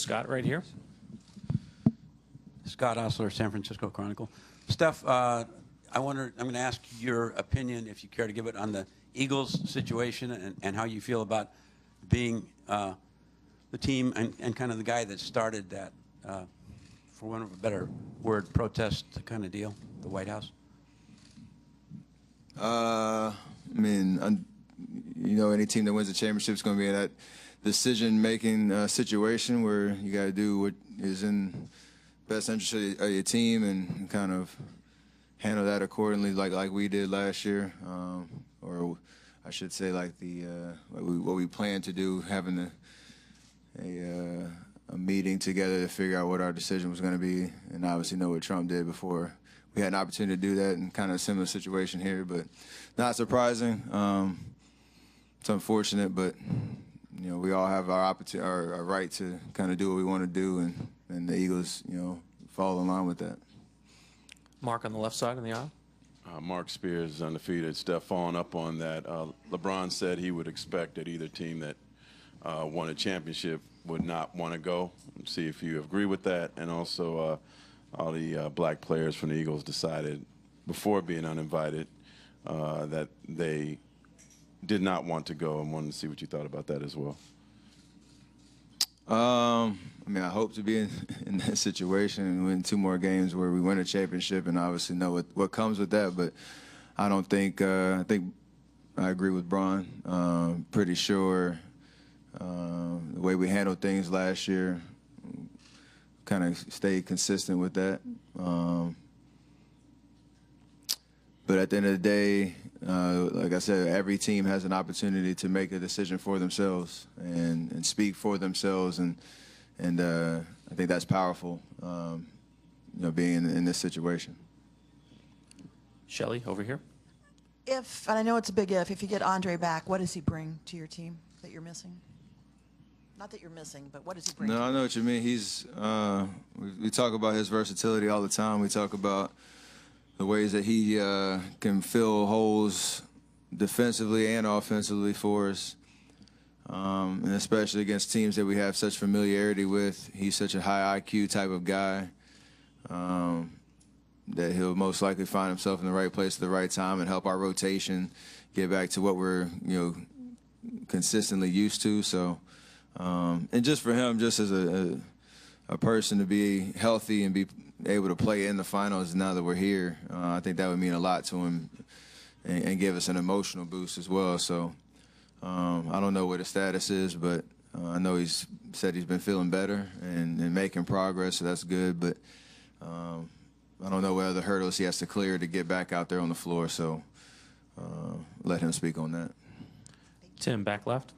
Scott, right here. Scott Osler, San Francisco Chronicle. Steph, I'm going to ask your opinion, if you care to give it, on the Eagles situation and how you feel about being the team and kind of the guy that started that, for want of a better word, protest kind of deal, the White House. I mean, you know, any team that wins the championship is going to be in that decision-making situation where you got to do what is in best interest of your team and kind of handle that accordingly, like we did last year, or I should say, like what we planned to do, having a meeting together to figure out what our decision was going to be, and obviously know what Trump did before. We had an opportunity to do that in kind of a similar situation here, but not surprising. It's unfortunate, but you know, we all have our opportunity, our right to kind of do what we want to do, and the Eagles, you know, fall in line with that. Mark on the left side of the aisle. Mark Spears is undefeated. Steph, following up on that, LeBron said he would expect that either team that won a championship would not want to go. See if you agree with that. And also, all the black players from the Eagles decided before being uninvited that they did not want to go, and wanted to see what you thought about that as well. I mean, I hope to be in that situation and win 2 more games where we win a championship, and obviously know what comes with that. But I don't think I think I agree with Bron. Pretty sure the way we handled things last year, kind of stayed consistent with that. But at the end of the day, like I said, every team has an opportunity to make a decision for themselves and speak for themselves, and I think that's powerful, you know, being in this situation. Shelley, over here. If, and I know it's a big if you get Andre back, what does he bring to your team that you're missing? Not that you're missing, but what does he bring? No, I know what you mean. He's we talk about his versatility all the time. We talk about the ways that he can fill holes defensively and offensively for us, and especially against teams that we have such familiarity with. He's such a high IQ type of guy that he'll most likely find himself in the right place at the right time and help our rotation get back to what we're, you know, consistently used to. So, and just for him, just as a person to be healthy and be able to play in the finals now that we're here, I think that would mean a lot to him and give us an emotional boost as well. So I don't know what his status is, but I know he's said he's been feeling better and making progress, so that's good. But I don't know what other hurdles he has to clear to get back out there on the floor, so let him speak on that. Tim, back left.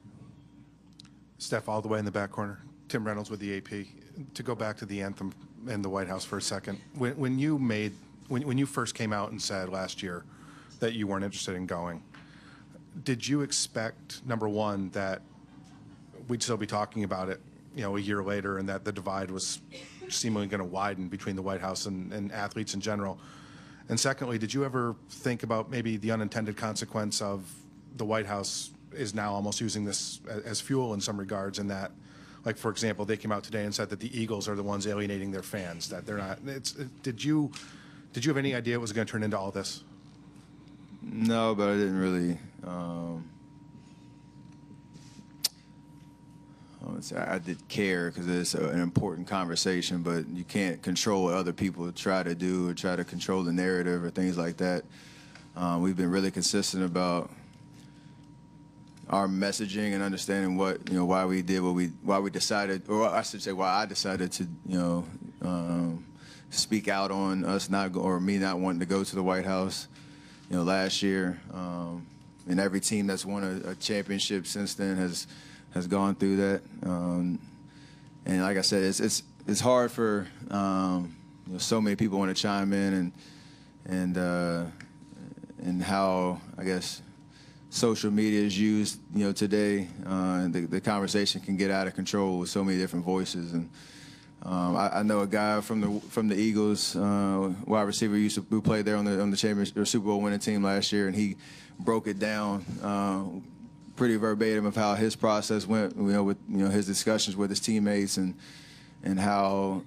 Steph, all the way in the back corner. Tim Reynolds with the AP. To go back to the anthem in the White House for a second, when you first came out and said last year that you weren't interested in going, did you expect, number one, that we'd still be talking about it, you know, a year later, and that the divide was seemingly going to widen between the White House and athletes in general? And secondly, did you ever think about maybe the unintended consequence of the White House is now almost using this as fuel in some regards, in that, like, for example, they came out today and said that the Eagles are the ones alienating their fans, that they're not. Did you have any idea it was going to turn into all this? No, but I didn't really. I did care because it's an important conversation, but you can't control what other people try to do or try to control the narrative or things like that. We've been really consistent about our messaging and understanding what, you know, why we did why we decided, or I should say why I decided to, you know, speak out on us me not wanting to go to the White House, you know, last year. And every team that's won a championship since then has gone through that. And like I said, it's hard for you know, so many people want to chime in and how, I guess, social media is used, you know, today. The conversation can get out of control with so many different voices. And I know a guy from the Eagles, wide receiver, who played there on the championship or Super Bowl winning team last year, and he broke it down pretty verbatim of how his process went, you know, with, you know, his discussions with his teammates and and how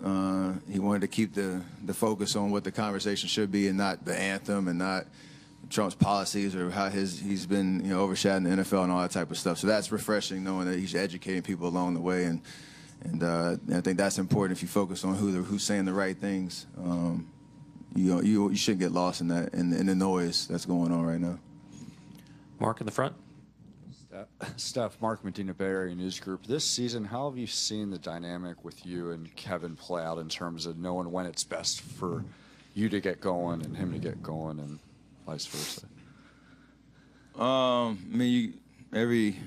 he wanted to keep the focus on what the conversation should be and not the anthem and not Trump's policies or how he's been overshadowing the NFL and all that type of stuff. So that's refreshing, knowing that he's educating people along the way, and I think that's important. If you focus on who's saying the right things, you shouldn't get lost in that in the noise that's going on right now. Mark in the front. Steph, Mark Medina, Bay Area News Group. This season, how have you seen the dynamic with you and Kevin play out in terms of knowing when it's best for you to get going and him to get going, and vice versa? I mean, every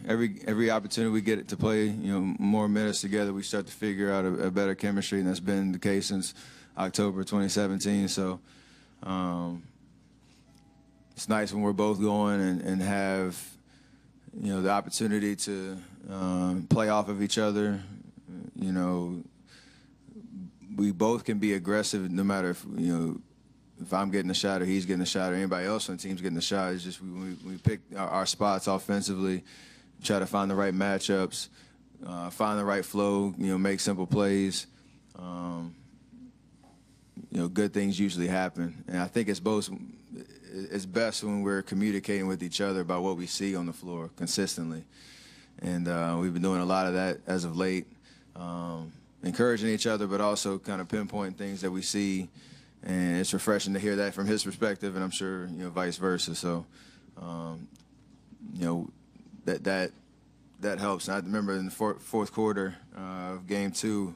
opportunity we get to play, more minutes together, we start to figure out a better chemistry, and that's been the case since October 2017. So it's nice when we're both going and have the opportunity to play off of each other. We both can be aggressive no matter if I'm getting a shot or he's getting a shot or anybody else on the team's getting a shot. It's just we pick our spots offensively, try to find the right matchups, find the right flow, make simple plays. Good things usually happen. And I think it's best when we're communicating with each other about what we see on the floor consistently. And we've been doing a lot of that as of late, encouraging each other, but also kind of pinpointing things that we see. And it's refreshing to hear that from his perspective, and I'm sure, vice versa. So, that helps. And I remember in the fourth quarter of Game 2,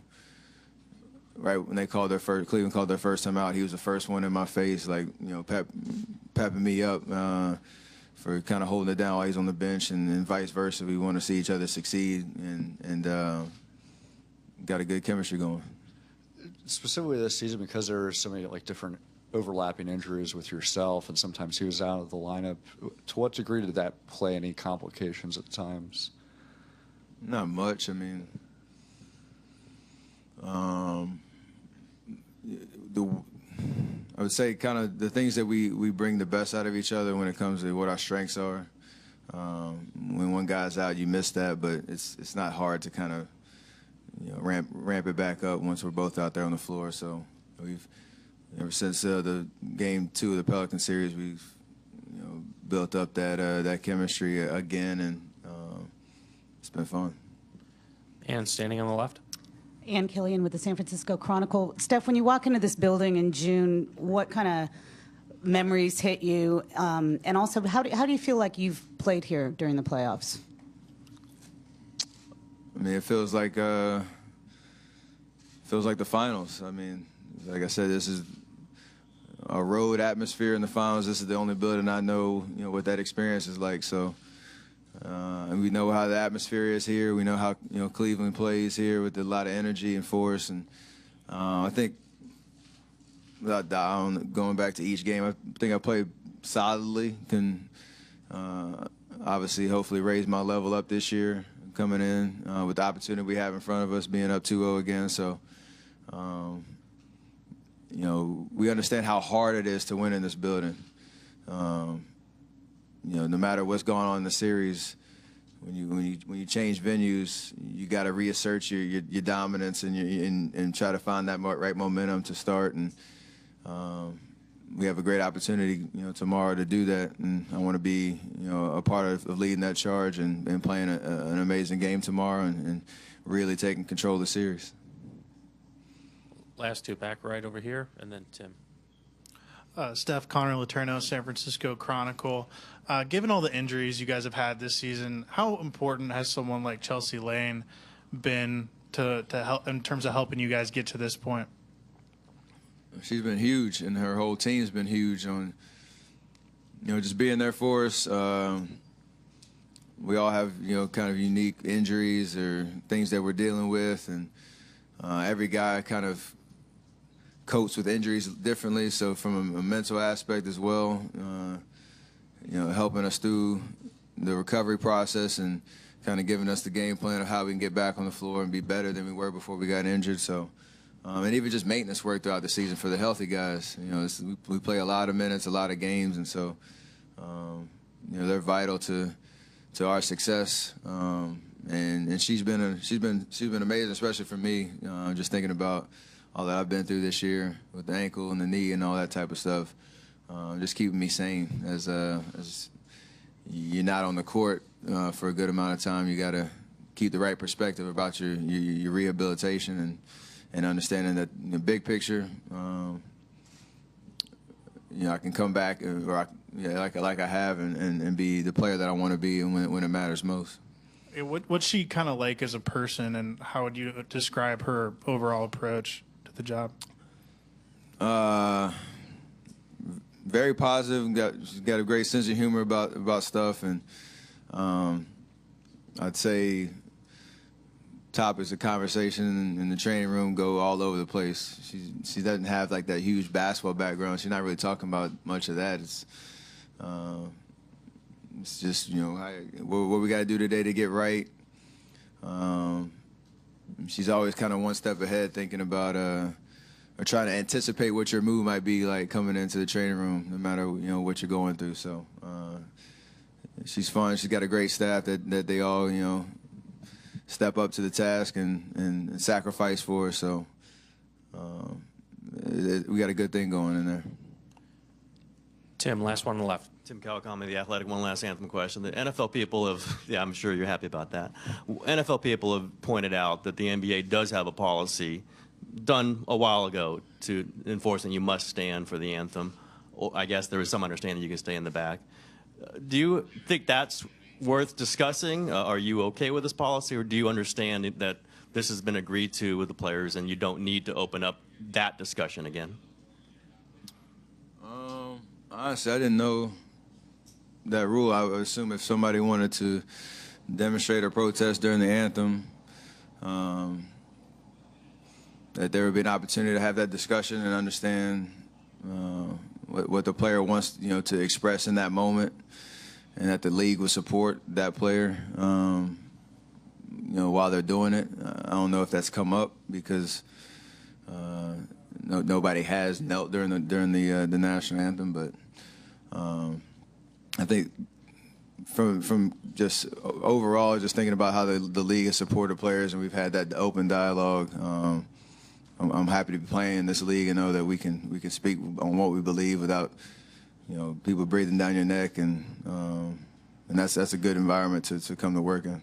right when they Cleveland called their first time out, he was the first one in my face, like, pepping me up for kind of holding it down while he's on the bench, and vice versa. We want to see each other succeed, and got a good chemistry going. Specifically this season, because there are so many different overlapping injuries with yourself, and sometimes he was out of the lineup, to what degree did that play any complications at times? Not much. I mean, I would say kind of the things that we bring the best out of each other when it comes to what our strengths are. When one guy's out, you miss that, but it's not hard to kind of ramp it back up once we're both out there on the floor. So we've ever since the Game 2 of the Pelican series, we've built up that chemistry again, and it's been fun. And standing on the left. Ann Killian with the San Francisco Chronicle. Steph, when you walk into this building in June, what kind of memories hit you? And also, how do you feel like you've played here during the playoffs? I mean, it feels like the finals. I mean, like I said, this is a road atmosphere in the finals. This is the only building I know, what that experience is like. So, and we know how the atmosphere is here. We know how Cleveland plays here with a lot of energy and force. And I think, without going back to each game, I think I played solidly. Can obviously, hopefully, raise my level up this year, coming in with the opportunity we have in front of us, being up 2-0 again. So, we understand how hard it is to win in this building. No matter what's going on in the series, when you change venues, you got to reassert your dominance and try to find that right momentum to start. And we have a great opportunity, tomorrow to do that, and I want to be, a part of leading that charge and playing an amazing game tomorrow and really taking control of the series. Last two back right over here, and then Tim. Steph, Connor Letourneau, San Francisco Chronicle. Given all the injuries you guys have had this season, how important has someone like Chelsea Lane been to help in terms of helping you guys get to this point? She's been huge, and her whole team's been huge on, just being there for us. We all have, kind of unique injuries or things that we're dealing with, and every guy kind of copes with injuries differently. So from a mental aspect as well, helping us through the recovery process and kind of giving us the game plan of how we can get back on the floor and be better than we were before we got injured. So. And even just maintenance work throughout the season for the healthy guys. We play a lot of minutes, a lot of games, and so they're vital to our success. And and she's been amazing, especially for me. Just thinking about all that I've been through this year with the ankle and the knee and all that type of stuff, just keeping me sane as you're not on the court for a good amount of time. You got to keep the right perspective about your rehabilitation and understanding that the big picture. I can come back like I have and be the player that I want to be and when it matters most. What's she kind of like as a person, and how would you describe her overall approach to the job? Very positive. She's got a great sense of humor about stuff, and I'd say topics of conversation in the training room go all over the place. She doesn't have like that huge basketball background. She's not really talking about much of that. It's just what we got to do today to get right. She's always kind of one step ahead, thinking about or trying to anticipate what your move might be like coming into the training room, no matter what you're going through. So she's fun. She's got a great staff that they all step up to the task and sacrifice for us. So we got a good thing going in there. Tim, last one on the left. Tim Kawakami, The Athletic. One last Anthem question. The NFL people have, I'm sure you're happy about that. NFL people have pointed out that the NBA does have a policy done a while ago to enforce that you must stand for the anthem. I guess there is some understanding you can stay in the back. Do you think that's worth discussing? Are you okay with this policy, or do you understand that this has been agreed to with the players and you don't need to open up that discussion again? Honestly, I didn't know that rule. I would assume if somebody wanted to demonstrate or protest during the anthem, that there would be an opportunity to have that discussion and understand what the player wants, to express in that moment, and that the league would support that player, while they're doing it. I don't know if that's come up because nobody has knelt during the national anthem, but I think from just overall, just thinking about how the league has supported players and we've had that open dialogue, I'm happy to be playing in this league and know that we can speak on what we believe without people breathing down your neck, and that's a good environment to come to work in.